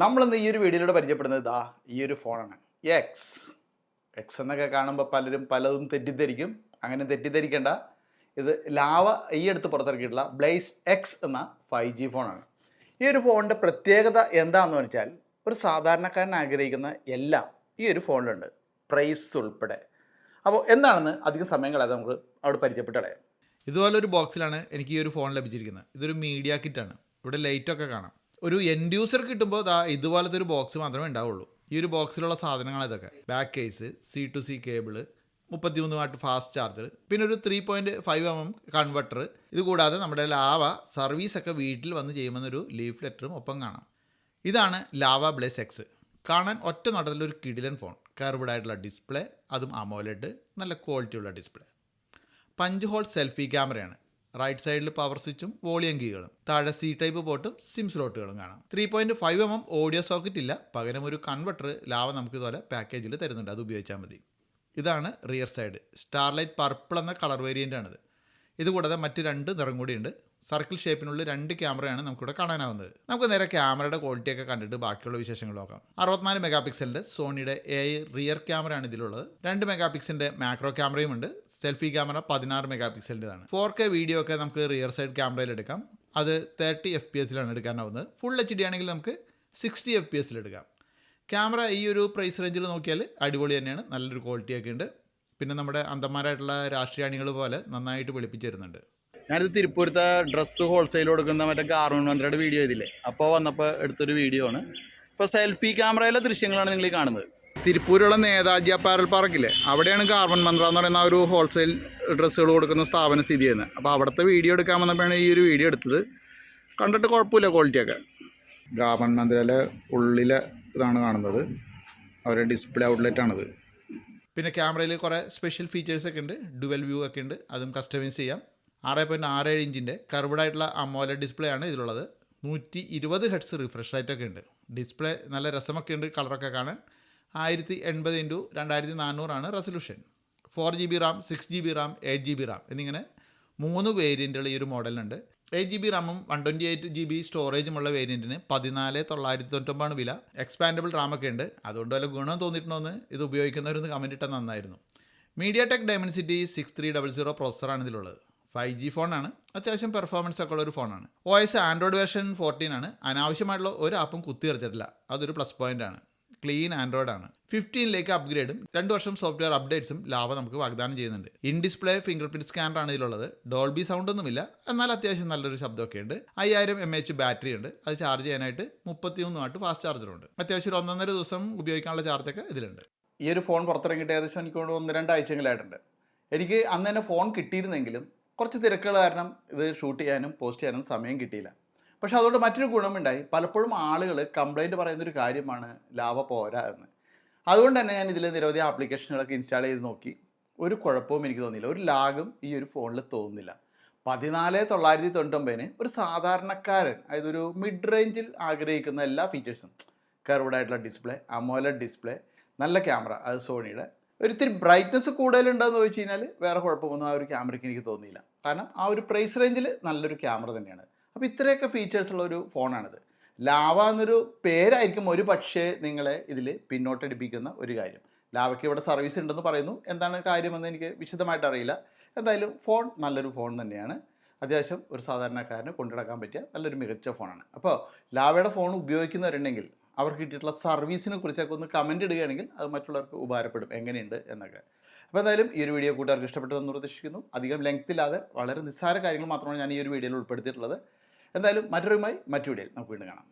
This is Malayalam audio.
നമ്മളിന്ന് ഈ ഒരു വീഡിയോയിലൂടെ പരിചയപ്പെടുന്നത് ഈ ഒരു ഫോണാണ്. എക്സ് എക്സ് എന്നൊക്കെ കാണുമ്പോൾ പലരും പലതും തെറ്റിദ്ധരിക്കും. അങ്ങനെ തെറ്റിദ്ധരിക്കേണ്ട. ഇത് ലാവ ഈ അടുത്ത് പുറത്തിറക്കിയിട്ടുള്ള ബ്ലേസ് എക്സ് എന്ന 5G ഫോണാണ്. ഈ ഒരു ഫോണിൻ്റെ പ്രത്യേകത എന്താണെന്ന് വെച്ചാൽ ഒരു സാധാരണക്കാരൻ ആഗ്രഹിക്കുന്ന എല്ലാം ഈ ഒരു ഫോണിലുണ്ട്, പ്രൈസ് ഉൾപ്പെടെ. അപ്പോൾ എന്താണെന്ന് അധികം സമയം കളയാതെ നമുക്ക് അവിടെ പരിചയപ്പെട്ട് കളയാം. ഇതുപോലൊരു ബോക്സിലാണ് എനിക്ക് ഈ ഒരു ഫോൺ ലഭിച്ചിരിക്കുന്നത്. ഇതൊരു മീഡിയ കിറ്റാണ്. ഇവിടെ ലൈറ്റൊക്കെ കാണാം. ഒരു എൻഡ് യൂസർ കിട്ടുമ്പോൾ ഇതുപോലത്തെ ഒരു ബോക്സ് മാത്രമേ ഉണ്ടാവുള്ളൂ. ഈ ഒരു ബോക്സിലുള്ള സാധനങ്ങൾ ഇതൊക്കെ: back case, C2C cable, 33 what fast charger, പിന്നെ ഒരു 3.5mm കൺവെർട്ടർ. ഇത് കൂടാതെ നമ്മുടെ ലാവ സർവീസൊക്കെ വീട്ടിൽ വന്ന് ചെയ്യുമെന്നൊരു ലീഫ് ലെറ്ററും ഒപ്പം കാണാം. ഇതാണ് ലാവ ബ്ലേസ് എക്സ്. കാണാൻ ഒറ്റ നോട്ടത്തിലൊരു കിടിലൻ ഫോൺ. കർവ്ഡ് ആയിട്ടുള്ള ഡിസ്പ്ലേ, അതും അമോലെഡ്, നല്ല ക്വാളിറ്റിയുള്ള ഡിസ്പ്ലേ. പഞ്ച് ഹോൾ സെൽഫി ക്യാമറയാണ്. റൈറ്റ് സൈഡിൽ പവർ സ്വിച്ചും വോളിയം കീകളും, താഴെ C ടൈപ്പ് പോർട്ടും സിം സ്ലോട്ടുകളും കാണാം. 3.5mm ഓഡിയോ സോക്കറ്റ് ഇല്ല, പകരം ഒരു കൺവെർട്ടർ ലാവ നമുക്ക് ഇതുപോലെ പാക്കേജിൽ തരുന്നുണ്ട്. അത് ഉപയോഗിച്ചാൽ മതി. ഇതാണ് റിയർ സൈഡ്. സ്റ്റാർലൈറ്റ് പർപ്പിൾ എന്ന കളർ വേരിയൻ്റ് ആണിത്. ഇതുകൂടാതെ മറ്റ് 2 നിറം കൂടിയുണ്ട്. സർക്കിൾ ഷേപ്പിനുള്ള 2 ക്യാമറയാണ് നമുക്കിവിടെ കാണാനാവുന്നത്. നമുക്ക് നേരെ ക്യാമറയുടെ ക്വാളിറ്റിയൊക്കെ കണ്ടിട്ട് ബാക്കിയുള്ള വിശേഷങ്ങൾ നോക്കാം. 64 മെഗാ പിക്സലിൻ്റെ സോണിയുടെ AI റിയർ ക്യാമറയാണ് ഇതിലുള്ളത്. 2 മെഗാ പിക്സലിൻ്റെ മാക്രോ ക്യാമറയും ഉണ്ട്. സെൽഫി ക്യാമറ 16 മെഗാ പിക്സലിൻ്റെതാണ്. 4K വീഡിയോ ഒക്കെ നമുക്ക് റിയർ സൈഡ് ക്യാമറയിൽ എടുക്കാം. അത് 30 FPS എടുക്കാനാവുന്നത്. ഫുൾ HD ആണെങ്കിൽ നമുക്ക് 60 FPS എടുക്കാം. ക്യാമറ ഈ ഒരു പ്രൈസ് റേഞ്ചിൽ നോക്കിയാൽ അടിപൊളി തന്നെയാണ്. നല്ലൊരു ക്വാളിറ്റിയൊക്കെ ഉണ്ട്. പിന്നെ നമ്മുടെ അന്തന്മാരായിട്ടുള്ള രാഷ്ട്രീയാണികൾ പോലെ നന്നായിട്ട് വെളുപ്പിച്ച് തരുന്നുണ്ട്. ഞാനിത് തിരുപ്പൂരത്തെ ഡ്രസ്സ് ഹോൾസെയിൽ കൊടുക്കുന്ന മറ്റേ ഗാർമെൻറ് വീഡിയോ ഇതില്ലേ, അപ്പോൾ വന്നപ്പോൾ എടുത്തൊരു വീഡിയോ ആണ്. ഇപ്പോൾ സെൽഫി ക്യാമറയിലെ ദൃശ്യങ്ങളാണ് നിങ്ങൾ ഈ കാണുന്നത്. തിരുപ്പൂരുള്ള നേതാജി അപ്പാരൽ പാർക്കില്ലേ, അവിടെയാണ് ഗാർമെൻറ് മന്ത്ര എന്ന് പറയുന്ന ഒരു ഹോൾസെയിൽ ഡ്രസ്സുകൾ കൊടുക്കുന്ന സ്ഥാപനം സ്ഥിതി ചെയ്യുന്നത്. അപ്പോൾ അവിടുത്തെ വീഡിയോ എടുക്കാൻ വന്നപ്പോഴാണ് ഈ ഒരു വീഡിയോ എടുത്തത്. കണ്ടിട്ട് കുഴപ്പമില്ല ക്വാളിറ്റിയൊക്കെ. ഗാർമെൻറ് മന്ത്രയിലെ ഉള്ളിലെ ഇതാണ് കാണുന്നത്, അവരുടെ ഡിസ്പ്ലേ ഔട്ട്ലെറ്റാണിത്. പിന്നെ ക്യാമറയിൽ കുറേ സ്പെഷ്യൽ ഫീച്ചേഴ്സൊക്കെ ഉണ്ട്. ഡുവൽ വ്യൂ ഒക്കെ ഉണ്ട്, അതും കസ്റ്റമൈസ് ചെയ്യാം. 6.67 ഇഞ്ചിൻ്റെ കർവ്ഡായിട്ടുള്ള അമോലെഡ് ഡിസ്പ്ലേ ആണ് ഇതിലുള്ളത്. 120 ഹെർട്സ് റിഫ്രഷ് റേറ്റൊക്കെ ഉണ്ട്. ഡിസ്പ്ലേ നല്ല രസമൊക്കെ ഉണ്ട്, കളറൊക്കെ കാണാൻ. 1080x2400 ആണ് resolution. 4GB Ram, 6GB Ram, 8GB Ram എന്നിങ്ങനെ 3 വേരിയൻറ്റുകൾ ഈ ഒരു മോഡലിനുണ്ട്. 8GB റാമും 128GB സ്റ്റോറേജുമുള്ള വേരിയൻറ്റിന് 14,999 വില. എക്സ്പാൻഡബിൾ റാമൊക്കെ ഉണ്ട്. അതുകൊണ്ട് വല്ല ഗുണം തോന്നിയിട്ടുണ്ടോയെന്ന് ഇത് ഉപയോഗിക്കുന്നവരൊന്ന് കമൻറ്റ് ഇട്ടാൽ നന്നായിരുന്നു. MediaTek Dimensity 6300 പ്രോസസ്സറാണ് ഇതിലുള്ളത്. 5G ഫോണാണ്. അത്യാവശ്യം പെർഫോമൻസ് ഒക്കെ ഉള്ള ഒരു ഫോണാണ്. OS ആൻഡ്രോയിഡ് വേർഷൻ 14 ആണ്. അനാവശ്യമായിട്ടുള്ള ഒരു ആപ്പും കുത്തിവരച്ചിട്ടില്ല, അതൊരു പ്ലസ് പോയിൻ്റ് ആണ്. ക്ലീൻ ആൻഡ്രോയിഡ് ആണ്. 15ലേക്ക് അപ്ഗ്രേഡും 2 വർഷം സോഫ്റ്റ്വെയർ അപ്ഡേറ്റ്സും ലാവ നമുക്ക് വാഗ്ദാനം ചെയ്യുന്നുണ്ട്. ഇൻ ഡിസ്പ്ലേ ഫിംഗർ പ്രിൻറ്റ് സ്കാനറാണ് ഇതിലുള്ളത്. ഡോൾബി സൗണ്ട് ഒന്നുമില്ല, എന്നാൽ അത്യാവശ്യം നല്ലൊരു ശബ്ദമൊക്കെ ഉണ്ട്. 5000 mAh ബാറ്ററി ഉണ്ട്. അത് ചാർജ് ചെയ്യാനായിട്ട് 33 വാട്ട് ഫാസ്റ്റ് ചാർജറുണ്ട്. അത്യാവശ്യം ഒരു 1.5 ദിവസം ഉപയോഗിക്കാനുള്ള ചാർജൊക്കെ ഇതിലുണ്ട്. ഈ ഒരു ഫോൺ പുറത്തിറങ്ങിയിട്ട് ഏകദേശം എനിക്ക് 1-2 ആഴ്ചകളായിട്ടുണ്ട്. എനിക്ക് അന്ന് തന്നെ ഫോൺ കിട്ടിയിരുന്നെങ്കിലും കുറച്ച് തിരക്കുകൾ കാരണം ഇത് ഷൂട്ട് ചെയ്യാനും പോസ്റ്റ് ചെയ്യാനും സമയം കിട്ടിയില്ല. പക്ഷെ അതുകൊണ്ട് മറ്റൊരു ഗുണമുണ്ടായി. പലപ്പോഴും ആളുകൾ കംപ്ലൈൻറ്റ് പറയുന്നൊരു കാര്യമാണ് ലാവ പോരാ എന്ന്. അതുകൊണ്ട് തന്നെ ഞാൻ ഇതിൽ നിരവധി ആപ്ലിക്കേഷനുകളൊക്കെ ഇൻസ്റ്റാൾ ചെയ്ത് നോക്കി. ഒരു കുഴപ്പവും എനിക്ക് തോന്നിയില്ല, ഒരു ലാഗും ഈ ഒരു ഫോണിൽ തോന്നുന്നില്ല. 14,999 ഒരു സാധാരണക്കാരൻ, അതായത് ഒരു മിഡ് റേഞ്ചിൽ ആഗ്രഹിക്കുന്ന എല്ലാ ഫീച്ചേഴ്സും, കർവ്ഡ് ആയിട്ടുള്ള ഡിസ്പ്ലേ, അമോലെഡ് ഡിസ്പ്ലേ, നല്ല ക്യാമറ, അത് സോണിയുടെ. ഒരിത്തിരി ബ്രൈറ്റ്നസ് കൂടുതലുണ്ടെന്ന് ചോദിച്ചു കഴിഞ്ഞാൽ വേറെ കുഴപ്പമൊന്നും ആ ഒരു ക്യാമറയ്ക്ക് എനിക്ക് തോന്നിയില്ല. കാരണം ആ ഒരു പ്രൈസ് റേഞ്ചിൽ നല്ലൊരു ക്യാമറ തന്നെയാണ്. അപ്പോൾ ഇത്രയൊക്കെ ഫീച്ചേഴ്സുള്ള ഒരു ഫോണാണിത്. ലാവ എന്നൊരു പേരായിരിക്കും ഒരു പക്ഷേ നിങ്ങളെ ഇതിൽ പിന്നോട്ടടിപ്പിക്കുന്ന ഒരു കാര്യം. ലാവയ്ക്ക് ഇവിടെ സർവീസ് ഉണ്ടെന്ന് പറയുന്നു. എന്താണ് കാര്യമെന്ന് എനിക്ക് വിശദമായിട്ട് അറിയില്ല. എന്തായാലും ഫോൺ നല്ലൊരു ഫോൺ തന്നെയാണ്. അത്യാവശ്യം ഒരു സാധാരണക്കാരന് കൊണ്ടുനടക്കാൻ പറ്റിയ നല്ലൊരു മികച്ച ഫോണാണ്. അപ്പോൾ ലാവയുടെ ഫോൺ ഉപയോഗിക്കുന്നവരുണ്ടെങ്കിൽ അവർക്ക് കിട്ടിയിട്ടുള്ള സർവീസിനെ കുറിച്ചൊക്കെ ഒന്ന് കമൻറ്റ് ഇടുകയാണെങ്കിൽ അത് മറ്റുള്ളവർക്ക് ഉപകാരപ്പെടും, എങ്ങനെയുണ്ട് എന്നൊക്കെ. അപ്പോൾ എന്തായാലും ഈ ഒരു വീഡിയോ കൂട്ടുകാർക്ക് ഇഷ്ടപ്പെട്ടതെന്ന് പ്രതീക്ഷിക്കുന്നു. അധികം ലെങ്ത്തില്ലാതെ വളരെ നിസ്സാര കാര്യങ്ങൾ മാത്രമാണ് ഞാൻ ഈ ഒരു വീഡിയോയിൽ ഉൾപ്പെടുത്തിയിട്ടുള്ളത്. എന്തായാലും മറ്റൊരു വീഡിയോയിൽ നമുക്ക് വീണ്ടും കാണാം.